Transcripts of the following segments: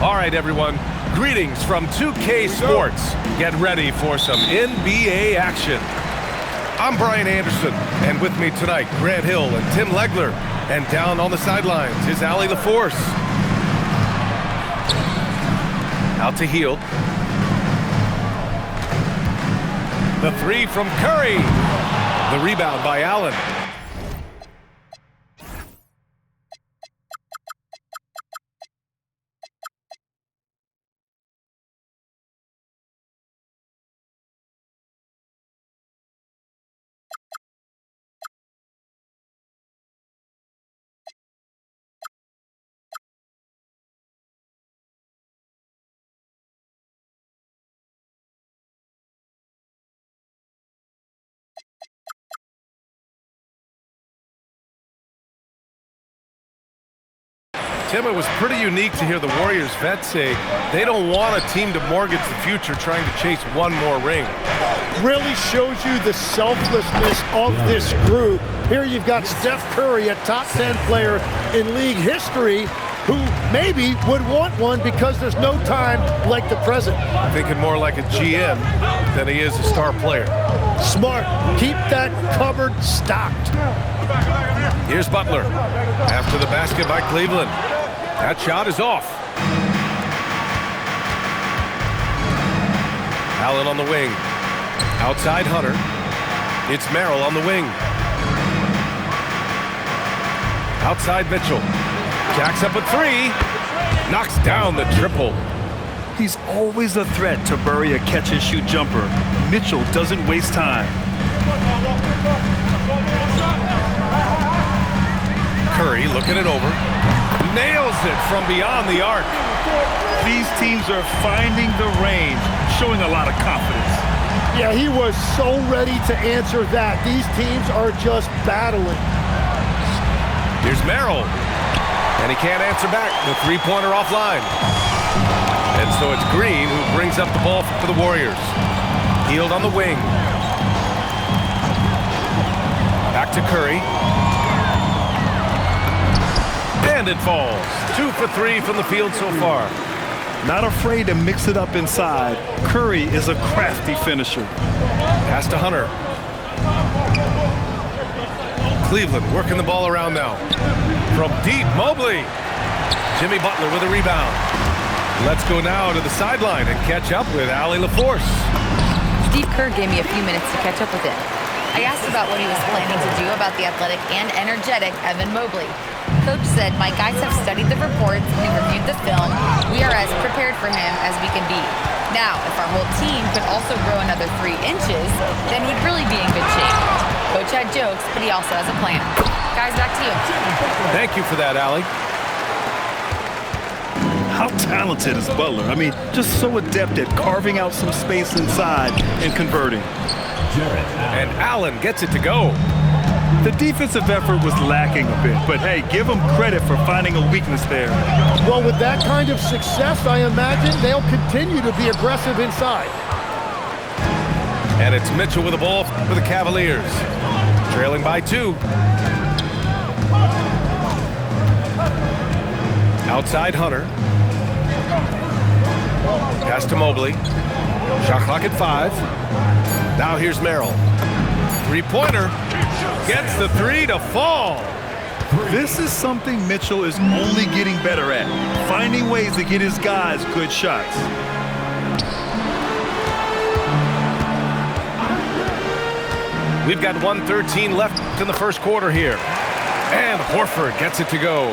All right, everyone. Greetings from 2K Sports. Get ready for some NBA action. I'm Brian Anderson, and with me tonight, Grant Hill and Tim Legler. And down on the sidelines is Allie LaForce. Out to Heel. The three from Curry. The rebound by Allen. Tim, it was pretty unique to hear the Warriors vets say they don't want a team to mortgage the future trying to chase one more ring. Really shows you the selflessness of this group. Here you've got Steph Curry, a top 10 player in league history, who maybe would want one because there's no time like the present. Thinking more like a GM than he is a star player. Smart. Keep that cupboard stocked. Here's Butler. After the basket by Cleveland. That shot is off. Allen on the wing. Outside Hunter. It's Merrill on the wing. Outside Mitchell. Jacks up a three. Knocks down the triple. He's always a threat to bury a catch-and-shoot jumper. Mitchell doesn't waste time. Curry looking it over. Nails it from beyond the arc. These teams are finding the range, showing a lot of confidence. Yeah, he was so ready to answer that. These teams are just battling. Here's Merrill. And he can't answer back. The three-pointer offline. And so it's Green who brings up the ball for the Warriors. Healed on the wing. Back to Curry. And it falls. 2 for 3 from the field so far. Not afraid to mix it up inside. Curry is a crafty finisher. Pass to Hunter. Cleveland working the ball around now. From deep, Mobley. Jimmy Butler with a rebound. Let's go now to the sideline and catch up with Allie LaForce. Steve Kerr gave me a few minutes to catch up with him. I asked about what he was planning to do about the athletic and energetic Evan Mobley. Coach said, my guys have studied the reports, we reviewed the film, we are as prepared for him as we can be. Now, if our whole team could also grow another 3 inches, then he'd really be in good shape. Coach had jokes, but he also has a plan. Guys, back to you. Thank you for that, Allie. How talented is Butler? I mean, just so adept at carving out some space inside and converting. And Allen gets it to go. The defensive effort was lacking a bit, but hey, give them credit for finding a weakness there. Well, with that kind of success, I imagine they'll continue to be aggressive inside. And it's Mitchell with the ball for the Cavaliers. Trailing by 2. Outside Hunter. Pass to Mobley. Shot clock at 5. Now here's Merrill. Three-pointer. Gets the 3 to fall. This is something Mitchell is only getting better at, finding ways to get his guys good shots. We've got 1:13 left in the first quarter here. And Horford gets it to go.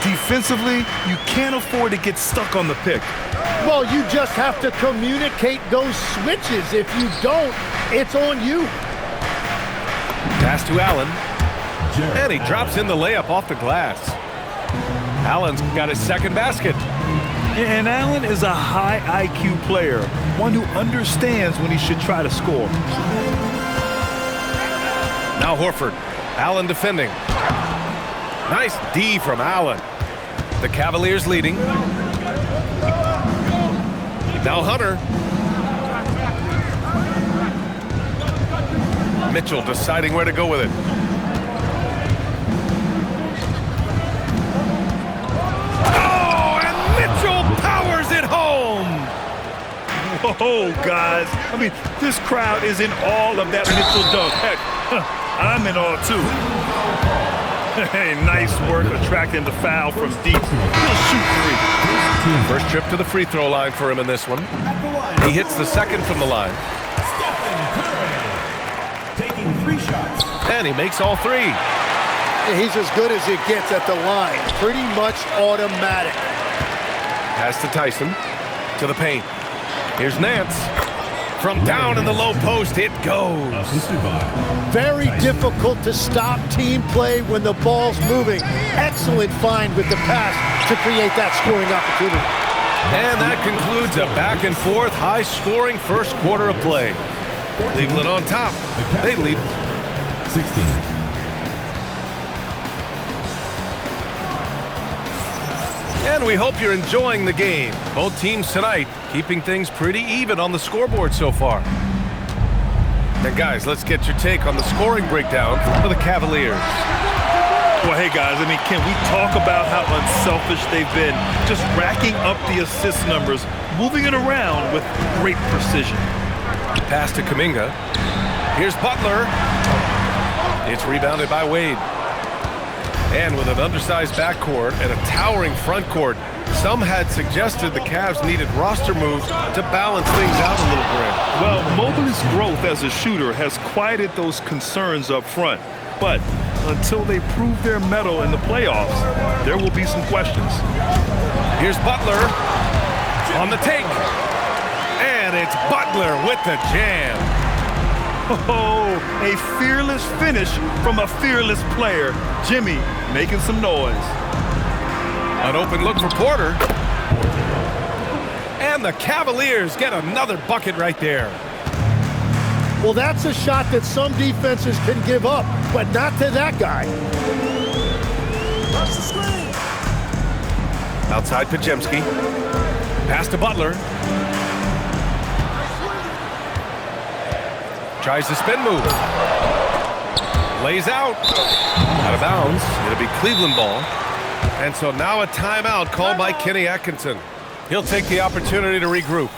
Defensively, you can't afford to get stuck on the pick. Well, you just have to communicate those switches. If you don't, it's on you. Pass to Allen. And he drops in the layup off the glass. Allen's got his second basket. And Allen is a high IQ player, one who understands when he should try to score. Now Horford. Allen defending. Nice D from Allen. The Cavaliers leading. Now Hunter. Mitchell deciding where to go with it. Oh, and Mitchell Oh, guys. I mean, this crowd is in awe of that Mitchell dunk. Heck, I'm in awe, too. Hey, nice work attracting the foul from deep. He'll shoot three. First trip to the free throw line for him in this one. He hits the second from the line. Taking 3 shots. And he makes all 3. He's as good as it gets at the line. Pretty much automatic. Pass to Tyson. To the paint. Here's Nance. From down in the low post, it goes. Very difficult to stop team play when the ball's moving. Excellent find with the pass to create that scoring opportunity. And that concludes a back-and-forth, high-scoring first quarter of play. Cleveland on top. They lead 16. And we hope you're enjoying the game. Both teams tonight keeping things pretty even on the scoreboard so far. And guys, let's get your take on the scoring breakdown for the Cavaliers. Well, hey, guys, I mean, can we talk about how unselfish they've been? Just racking up the assist numbers, moving it around with great precision. Pass to Kuminga. Here's Butler. It's rebounded by Wade. And with an undersized backcourt and a towering front court, some had suggested the Cavs needed roster moves to balance things out a little bit. Well, Mobley's growth as a shooter has quieted those concerns up front. But until they prove their mettle in the playoffs, there will be some questions. Here's Butler on the take. And it's Butler with the jam. Oh, a fearless finish from a fearless player. Jimmy making some noise. An open look for Porter. And the Cavaliers get another bucket right there. Well, that's a shot that some defenses can give up, but not to that guy. Outside Pajemski. Pass to Butler. Tries the spin move. Lays out. Out of bounds. It'll be Cleveland ball. And so now a timeout called by Kenny Atkinson. He'll take the opportunity to regroup.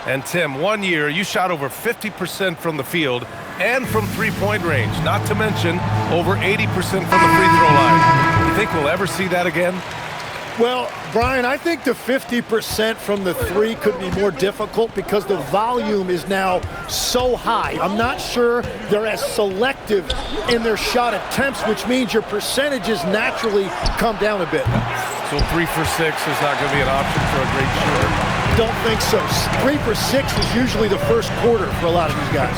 And Tim, 1 year, you shot over 50% from the field and from three-point range, not to mention over 80% from the free throw line. You think we'll ever see that again? Well, Brian, I think the 50% from the 3 could be more difficult because the volume is now so high. I'm not sure they're as selective in their shot attempts, which means your percentages naturally come down a bit. So 3 for 6 is not going to be an option for a great shooter? Don't think so. 3 for 6 is usually the first quarter for a lot of these guys.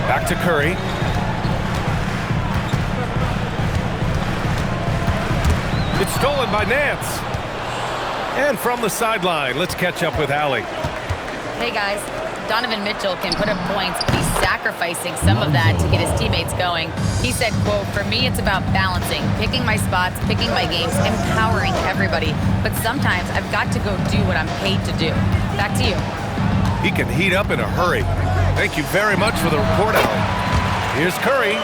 Back to Curry. It's stolen by Nance. And from the sideline, let's catch up with Allie. Hey guys, Donovan Mitchell can put up points, but he's sacrificing some of that to get his teammates going. He said, quote, "For me, it's about balancing, picking my spots, picking my games, empowering everybody. But sometimes I've got to go do what I'm paid to do." Back to you. He can heat up in a hurry. Thank you very much for the report, Allie. Here's Curry.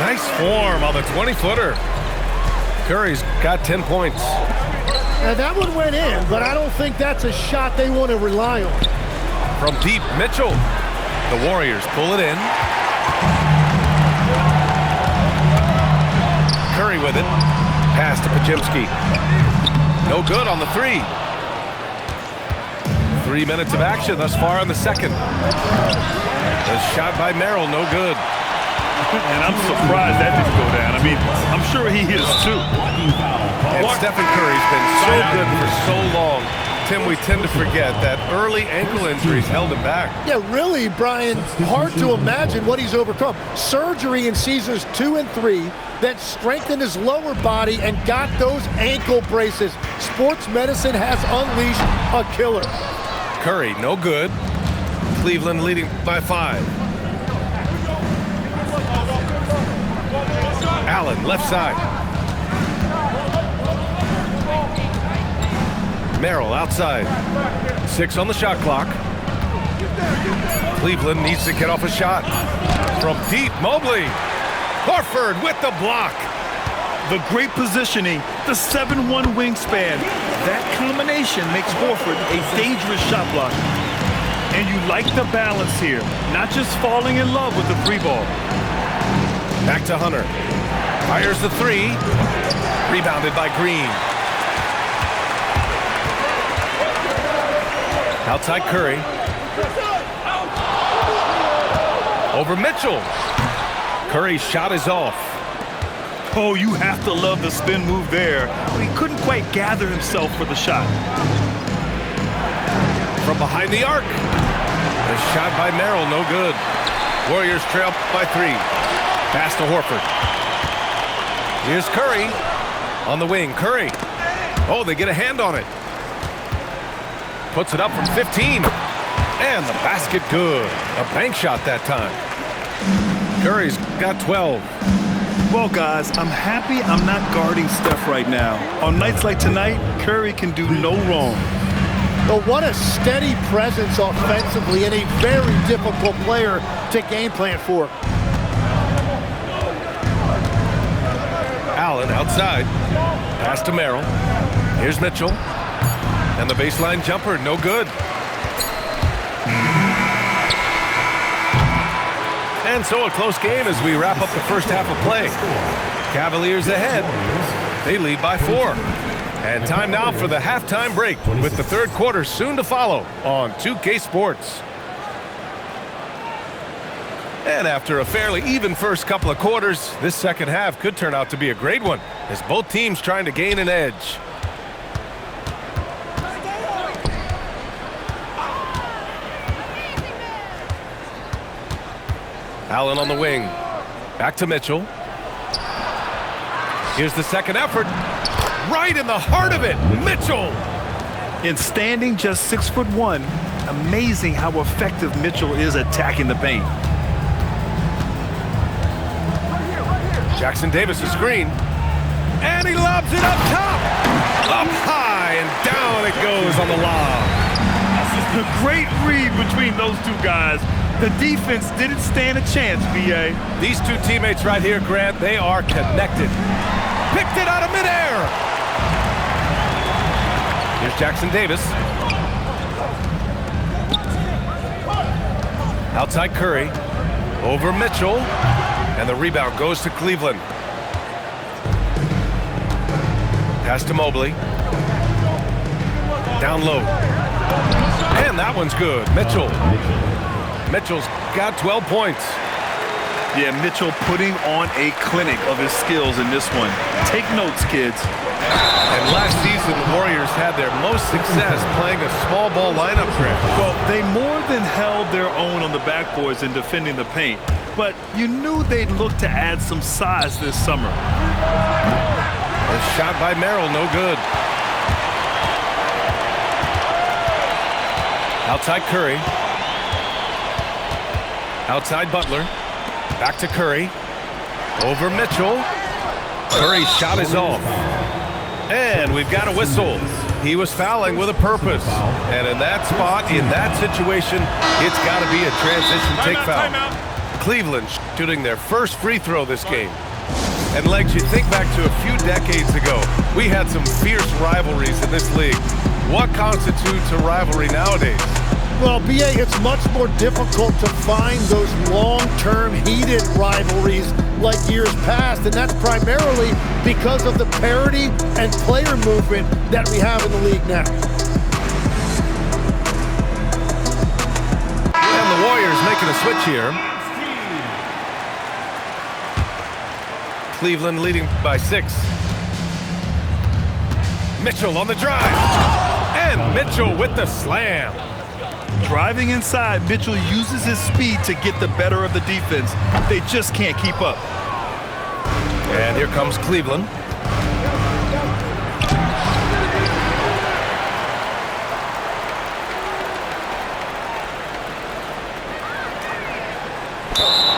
Nice form on the 20-footer. Curry's got 10 points. Now that one went in, but I don't think that's a shot they want to rely on. From deep, Mitchell. The Warriors pull it in. Curry with it. Pass to Pajemski. No good on the 3. 3 minutes of action thus far in the second. The shot by Merrill, no good. And I'm surprised that didn't go down. I mean, I'm sure he is too. And Stephen Curry's been so good for so long. Tim, we tend to forget that early ankle injuries held him back. Yeah, really, Brian, hard to imagine what he's overcome. Surgery in seasons 2 and 3 that strengthened his lower body and got those ankle braces. Sports medicine has unleashed a killer. Curry, no good. Cleveland leading by 5. Allen, left side. Merrill outside. 6 on the shot clock. Cleveland needs to get off a shot. From deep, Mobley. Horford with the block. The great positioning, the 7'1" wingspan. That combination makes Horford a dangerous shot blocker. And you like the balance here, not just falling in love with the three ball. Back to Hunter. Fires the three. Rebounded by Green. Outside Curry. Over Mitchell. Curry's shot is off. Oh, you have to love the spin move there. He couldn't quite gather himself for the shot. From behind the arc. The shot by Merrill, no good. Warriors trail by 3. Pass to Horford. Here's Curry on the wing. Curry. Oh, they get a hand on it. Puts it up from 15. And the basket good. A bank shot that time. Curry's got 12. Well, guys, I'm happy I'm not guarding Steph right now. On nights like tonight, Curry can do no wrong. But what a steady presence offensively and a very difficult player to game plan for. Allen outside. Pass to Merrill. Here's Mitchell. And the baseline jumper, no good. And so a close game as we wrap up the first half of play. Cavaliers ahead. They lead by 4. And time now for the halftime break with the third quarter soon to follow on 2K Sports. And after a fairly even first couple of quarters, this second half could turn out to be a great one as both teams trying to gain an edge. Allen on the wing. Back to Mitchell. Here's the second effort. Right in the heart of it, Mitchell. In standing just 6'1", amazing how effective Mitchell is attacking the paint. Jackson Davis a screen. And he lobs it up top. Up high and down it goes on the lob. A great read between those two guys. The defense didn't stand a chance, B.A. These two teammates right here, Grant, they are connected. Picked it out of midair. Here's Jackson Davis. Outside Curry. Over Mitchell. And the rebound goes to Cleveland. Pass to Mobley. Down low. And that one's good. Mitchell's got 12 points. Yeah, Mitchell putting on a clinic of his skills in this one. Take notes, kids. And last season, the Warriors had their most success playing a small ball lineup trap. Well, they more than held their own on the backboards in defending the paint. But you knew they'd look to add some size this summer. A shot by Merrill, no good. Outside Curry. Outside Butler. Back to Curry. Over Mitchell. Curry's shot is off. And we've got a whistle. He was fouling with a purpose. And in that spot, in that situation, it's got to be a transition take foul. Cleveland shooting their first free throw this game. And Legs, you think back to a few decades ago, we had some fierce rivalries in this league. What constitutes a rivalry nowadays? Well, B.A., it's much more difficult to find those long-term heated rivalries like years past, and that's primarily because of the parity and player movement that we have in the league now. And the Warriors making a switch here. Cleveland leading by 6. Mitchell on the drive. And Mitchell with the slam. Driving inside, Mitchell uses his speed to get the better of the defense. They just can't keep up. And here comes Cleveland.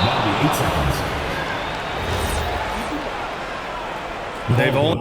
That'll be 8 seconds. They've only